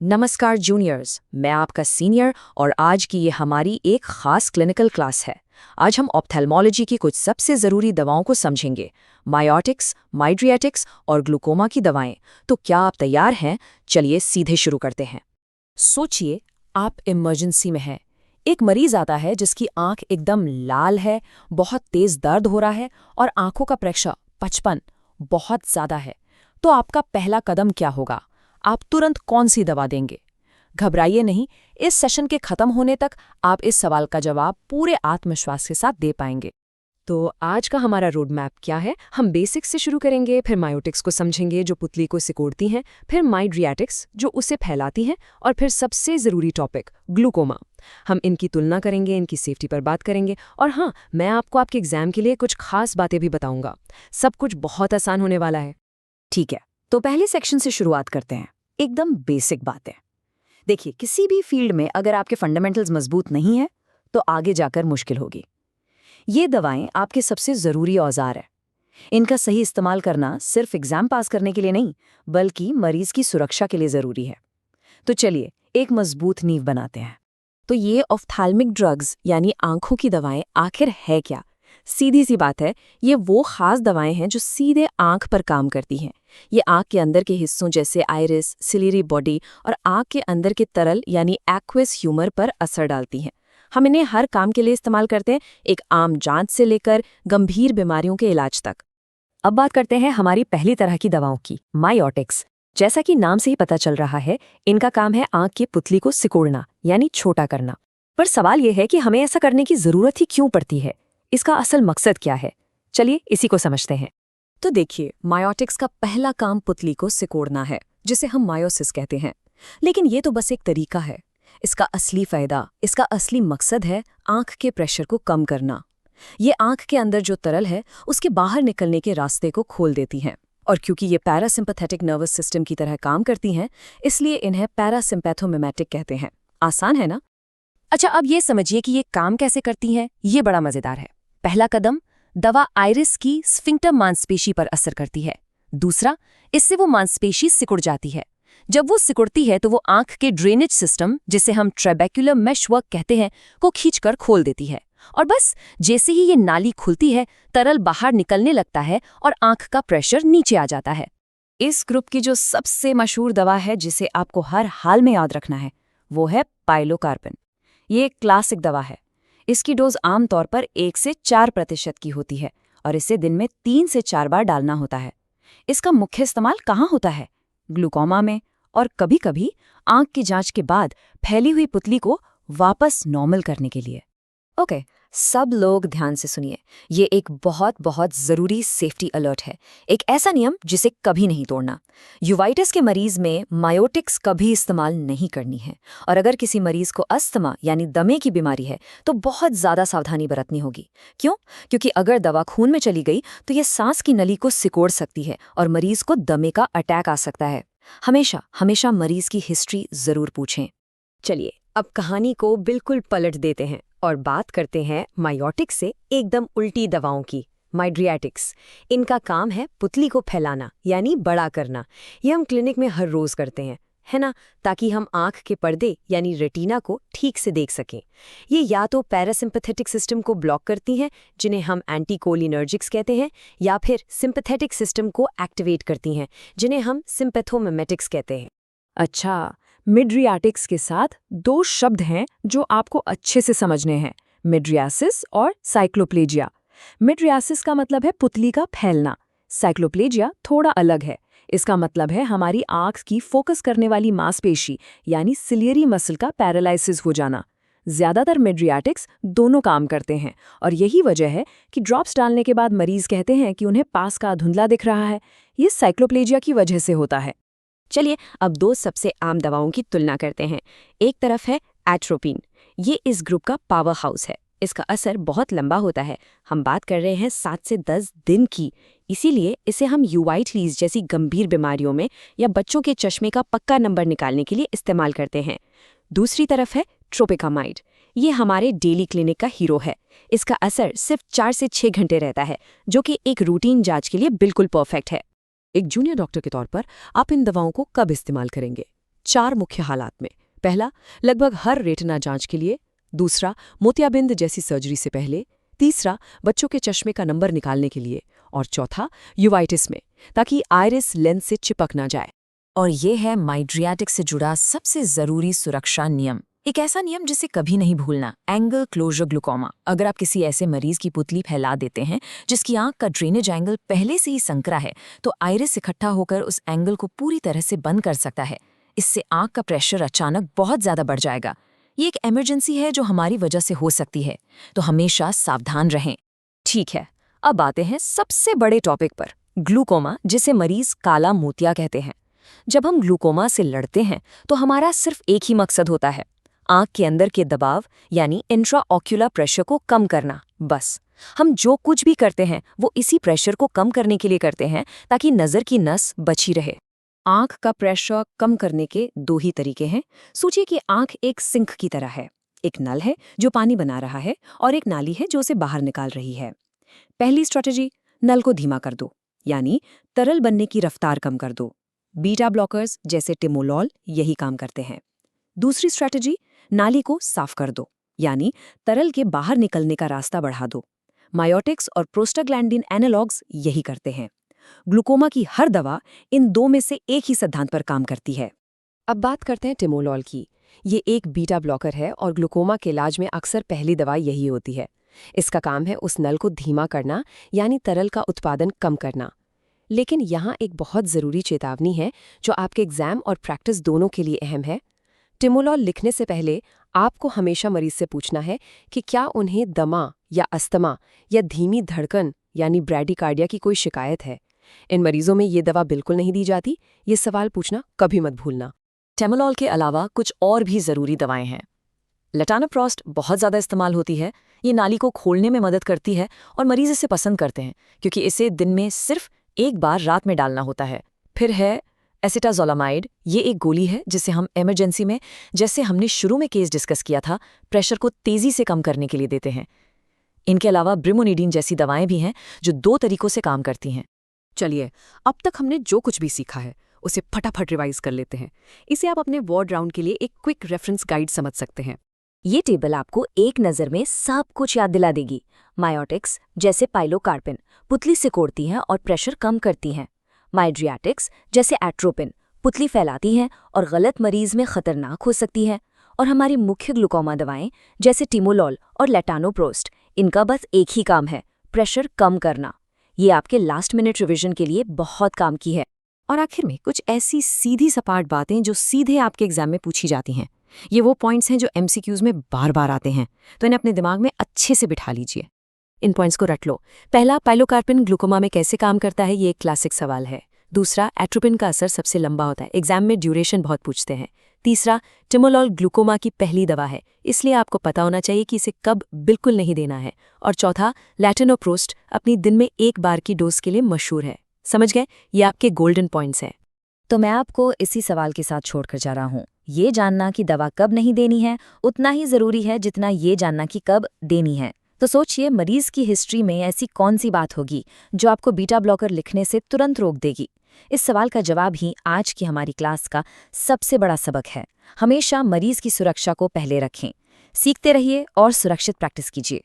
नमस्कार जूनियर्स, मैं आपका सीनियर और आज की ये हमारी एक खास क्लिनिकल क्लास है। आज हम ऑप्थेल्मोलॉजी की कुछ सबसे ज़रूरी दवाओं को समझेंगे। मायोटिक्स, माइड्रियाटिक्स और ग्लूकोमा की दवाएं। तो क्या आप तैयार हैं? चलिए सीधे शुरू करते हैं। सोचिए, आप इमरजेंसी में हैं। एक मरीज आता है जिसकी आंख एकदम लाल है, बहुत तेज दर्द हो रहा है और आंखों का प्रेशर 55 बहुत ज़्यादा है। तो आपका पहला कदम क्या होगा? आप तुरंत कौन सी दवा देंगे? घबराइए नहीं, इस सेशन के खत्म होने तक आप इस सवाल का जवाब पूरे आत्मविश्वास के साथ दे पाएंगे। तो आज का हमारा रोड मैप क्या है? हम बेसिक्स से शुरू करेंगे, फिर मायोटिक्स को समझेंगे जो पुतली को सिकोड़ती हैं, फिर माइड्रियाटिक्स जो उसे फैलाती हैं, और फिर सबसे ज़रूरी टॉपिक ग्लूकोमा। हम इनकी तुलना करेंगे, इनकी सेफ्टी पर बात करेंगे, और हाँ, मैं आपको आपके एग्जाम के लिए कुछ खास बातें भी बताऊंगा। सब कुछ बहुत आसान होने वाला है। ठीक है, तो पहले सेक्शन से शुरुआत करते हैं। एकदम बेसिक बातें। देखिए, किसी भी फील्ड में अगर आपके फंडामेंटल्स मजबूत नहीं है तो आगे जाकर मुश्किल होगी। ये दवाएं आपके सबसे ज़रूरी औजार है। इनका सही इस्तेमाल करना सिर्फ एग्जाम पास करने के लिए नहीं, बल्कि मरीज की सुरक्षा के लिए ज़रूरी है। तो चलिए एक मजबूत नींव बनाते हैं। तो ये ऑफ्थाल्मिक ड्रग्स यानी आंखों की दवाएं आखिर है क्या? सीधी सी बात है, ये वो खास दवाएं हैं जो सीधे आंख पर काम करती हैं। ये आंख के अंदर के हिस्सों जैसे आइरिस, सिलियरी बॉडी और आंख के अंदर के तरल यानी एक्वस ह्यूमर पर असर डालती हैं। हम इन्हें हर काम के लिए इस्तेमाल करते हैं, एक आम जांच से लेकर गंभीर बीमारियों के इलाज तक। अब बात करते हैं हमारी पहली तरह की दवाओं की, मायोटिक्स। जैसा कि नाम से ही पता चल रहा है, इनका काम है आंख की पुतली को सिकोड़ना यानी छोटा करना। पर सवाल यह है कि हमें ऐसा करने की जरूरत ही क्यों पड़ती है? इसका असल मकसद क्या है? चलिए इसी को समझते हैं। तो देखिए, मायोटिक्स का पहला काम पुतली को सिकोड़ना है, जिसे हम मायोसिस कहते हैं। लेकिन ये तो बस एक तरीका है। इसका असली फायदा, इसका असली मकसद है आंख के प्रेशर को कम करना। ये आंख के अंदर जो तरल है उसके बाहर निकलने के रास्ते को खोल देती हैं। और क्योंकि ये पैरासिम्पैथेटिक नर्वस सिस्टम की तरह काम करती हैं, इसलिए इन्हें पैरासिम्पैथोमिमेटिक कहते हैं। आसान है ना? अच्छा, अब ये समझिए कि ये काम कैसे करती हैं। ये बड़ा मजेदार है। पहला कदम, दवा आइरिस की स्फिंक्टर मांसपेशी पर असर करती है। दूसरा, इससे वो मांसपेशी सिकुड़ जाती है। जब वो सिकुड़ती है तो वो आंख के ड्रेनेज सिस्टम, जिसे हम ट्रेबेक्युलर मेशवर्क कहते हैं, को खींचकर खोल देती है। और बस जैसे ही ये नाली खुलती है, तरल बाहर निकलने लगता है और आंख का प्रेशर नीचे आ जाता है। इस ग्रुप की जो सबसे मशहूर दवा है, जिसे आपको हर हाल में याद रखना है, वो है पाइलोकार्बिन। ये एक क्लासिक दवा है। इसकी डोज आमतौर पर 1 से 4% की होती है और इसे दिन में 3 से 4 बार डालना होता है। इसका मुख्य इस्तेमाल कहाँ होता है? ग्लूकोमा में, और कभी-कभी आंख की जांच के बाद फैली हुई पुतली को वापस नॉर्मल करने के लिए। ओके, सब लोग ध्यान से सुनिए। ये एक बहुत बहुत ज़रूरी सेफ्टी अलर्ट है, एक ऐसा नियम जिसे कभी नहीं तोड़ना। यूवाइटिस के मरीज में मायोटिक्स कभी इस्तेमाल नहीं करनी है, और अगर किसी मरीज को अस्थमा यानी दमे की बीमारी है तो बहुत ज़्यादा सावधानी बरतनी होगी। क्यों? क्योंकि अगर दवा खून में चली गई तो ये सांस की नली को सिकोड़ सकती है और मरीज को दमे का अटैक आ सकता है। हमेशा हमेशा मरीज की हिस्ट्री ज़रूर पूछें। चलिए अब कहानी को बिल्कुल पलट देते हैं और बात करते हैं मायोटिक्स से एकदम उल्टी दवाओं की, माइड्रियाटिक्स। इनका काम है पुतली को फैलाना यानी बड़ा करना। ये हम क्लिनिक में हर रोज करते हैं, है ना? ताकि हम आंख के पर्दे यानी रेटिना को ठीक से देख सकें। ये या तो पैरासिम्पैथेटिक सिस्टम को ब्लॉक करती हैं, जिन्हें हम एंटीकोलिनर्जिक्स कहते हैं, या फिर सिंपैथेटिक सिस्टम को एक्टिवेट करती हैं, जिन्हें हम सिंपैथोमिमेटिक्स कहते हैं। अच्छा, मिड्रियाटिक्स के साथ 2 शब्द हैं जो आपको अच्छे से समझने हैं, मिड्रियासिस और साइक्लोप्लेजिया। मिड्रियासिस का मतलब है पुतली का फैलना। साइक्लोप्लेजिया थोड़ा अलग है। इसका मतलब है हमारी आंख की फोकस करने वाली मांसपेशी यानी सिलियरी मसल का पैरालाइसिस हो जाना। ज्यादातर मिड्रियाटिक्स दोनों काम करते हैं, और यही वजह है कि ड्रॉप्स डालने के बाद मरीज कहते हैं कि उन्हें पास का धुंधला दिख रहा है। ये साइक्लोप्लेजिया की वजह से होता है। चलिए अब 2 सबसे आम दवाओं की तुलना करते हैं। एक तरफ है एट्रोपिन। ये इस ग्रुप का पावर हाउस है। इसका असर बहुत लंबा होता है। हम बात कर रहे हैं 7 से 10 दिन की। इसीलिए इसे हम यूवाइटिस जैसी गंभीर बीमारियों में या बच्चों के चश्मे का पक्का नंबर निकालने के लिए इस्तेमाल करते हैं। दूसरी तरफ है ट्रोपिकामाइड। ये हमारे डेली क्लिनिक का हीरो है। इसका असर सिर्फ 4 से 6 घंटे रहता है, जो कि एक रूटीन जांच के लिए बिल्कुल परफेक्ट है। एक जूनियर डॉक्टर के तौर पर आप इन दवाओं को कब इस्तेमाल करेंगे? 4 मुख्य हालात में। पहला, लगभग हर रेटिना जांच के लिए। दूसरा, मोतियाबिंद जैसी सर्जरी से पहले। तीसरा, बच्चों के चश्मे का नंबर निकालने के लिए। और चौथा, यूवाइटिस में, ताकि आइरिस लेंस से चिपक ना जाए। और ये है माइड्रियाटिक्स से जुड़ा सबसे ज़रूरी सुरक्षा नियम। एक ऐसा नियम जिसे कभी नहीं भूलना, एंगल क्लोजर ग्लूकोमा। अगर आप किसी ऐसे मरीज की पुतली फैला देते हैं जिसकी आंख का ड्रेनेज एंगल पहले से ही संकरा है, तो आइरिस इकट्ठा होकर उस एंगल को पूरी तरह से बंद कर सकता है। इससे आंख का प्रेशर अचानक बहुत ज़्यादा बढ़ जाएगा। ये एक इमरजेंसी है जो हमारी वजह से हो सकती है, तो हमेशा सावधान रहें। ठीक है, अब आते हैं सबसे बड़े टॉपिक पर, ग्लूकोमा, जिसे मरीज काला मोतिया कहते हैं। जब हम ग्लूकोमा से लड़ते हैं तो हमारा सिर्फ एक ही मकसद होता है, आंख के अंदर के दबाव यानी इंट्राऑक्यूलर प्रेशर को कम करना। बस हम जो कुछ भी करते हैं वो इसी प्रेशर को कम करने के लिए करते हैं, ताकि नज़र की नस बची रहे। आंख का प्रेशर कम करने के 2 ही तरीके हैं। सोचिए कि आंख एक सिंक की तरह है। एक नल है जो पानी बना रहा है और एक नाली है जो उसे बाहर निकाल रही है। पहली स्ट्रैटेजी, नल को धीमा कर दो, यानी तरल बनने की रफ्तार कम कर दो। बीटा ब्लॉकर्स जैसे टिमोलॉल यही काम करते हैं। दूसरी स्ट्रैटेजी, नाली को साफ कर दो, यानी तरल के बाहर निकलने का रास्ता बढ़ा दो। मायोटिक्स और प्रोस्टाग्लैंडिन एनालॉग्स यही करते हैं। ग्लूकोमा की हर दवा इन 2 में से एक ही सिद्धांत पर काम करती है। अब बात करते हैं टिमोलॉल की। ये एक बीटा ब्लॉकर है और ग्लूकोमा के इलाज में अक्सर पहली दवा यही होती है। इसका काम है उस नल को धीमा करना, यानी तरल का उत्पादन कम करना। लेकिन यहाँ एक बहुत ज़रूरी चेतावनी है जो आपके एग्जाम और प्रैक्टिस दोनों के लिए अहम है। टिमोलॉल लिखने से पहले आपको हमेशा मरीज से पूछना है कि क्या उन्हें दमा या अस्थमा या धीमी धड़कन यानी ब्रैडीकार्डिया की कोई शिकायत है। इन मरीजों में ये दवा बिल्कुल नहीं दी जाती। ये सवाल पूछना कभी मत भूलना। टेमोलॉल के अलावा कुछ और भी ज़रूरी दवाएं हैं। लेटानोप्रोस्ट बहुत ज़्यादा इस्तेमाल होती है। ये नाली को खोलने में मदद करती है और मरीज इसे पसंद करते हैं क्योंकि इसे दिन में सिर्फ एक बार रात में डालना होता है। फिर है एसिटाज़ोलामाइड। ये एक गोली है जिसे हम इमरजेंसी में, जैसे हमने शुरू में केस डिस्कस किया था, प्रेशर को तेज़ी से कम करने के लिए देते हैं। इनके अलावा ब्रिमोनिडीन जैसी दवाएं भी हैं जो 2 तरीकों से काम करती हैं। चलिए, अब तक हमने जो कुछ भी सीखा है उसे फटाफट रिवाइज कर लेते हैं। इसे आप अपने वार्ड राउंड के लिए एक क्विक रेफरेंस गाइड समझ सकते हैं। ये टेबल आपको एक नज़र में सब कुछ याद दिला देगी। मायोटिक्स जैसे पाइलोकार्पिन पुतली सिकोड़ती हैं और प्रेशर कम करती हैं। माइड्रियाटिक्स जैसे एट्रोपिन पुतली फैलाती हैं और गलत मरीज में खतरनाक हो सकती हैं। और हमारी मुख्य ग्लूकोमा दवाएं जैसे टिमोलॉल और लेटानोप्रोस्ट, इनका बस एक ही काम है, प्रेशर कम करना। ये आपके लास्ट मिनट रिवीजन के लिए बहुत काम की है। और आखिर में कुछ ऐसी सीधी सपाट बातें जो सीधे आपके एग्जाम में पूछी जाती हैं। ये वो पॉइंट्स हैं जो एमसीक्यूज में बार बार आते हैं, तो इन्हें अपने दिमाग में अच्छे से बिठा लीजिए। इन पॉइंट्स को रट लो। पहला, पाइलोकार्पिन ग्लूकोमा में कैसे काम करता है, ये एक क्लासिक सवाल है। दूसरा, एट्रोपिन का असर सबसे लंबा होता है, एग्जाम में ड्यूरेशन बहुत पूछते हैं। तीसरा, टिमोलॉल ग्लूकोमा की पहली दवा है, इसलिए आपको पता होना चाहिए कि इसे कब बिल्कुल नहीं देना है। और चौथा, लेटानोप्रोस्ट अपनी दिन में एक बार की डोज के लिए मशहूर है। समझ गए? ये आपके गोल्डन पॉइंट्स हैं। तो मैं आपको इसी सवाल के साथ छोड़कर जा रहा हूँ। ये जानना कि दवा कब नहीं देनी है उतना ही ज़रूरी है जितना ये जानना कि कब देनी है। तो सोचिए, मरीज की हिस्ट्री में ऐसी कौन सी बात होगी जो आपको बीटा ब्लॉकर लिखने से तुरंत रोक देगी। इस सवाल का जवाब ही आज की हमारी क्लास का सबसे बड़ा सबक है। हमेशा मरीज की सुरक्षा को पहले रखें। सीखते रहिए और सुरक्षित प्रैक्टिस कीजिए।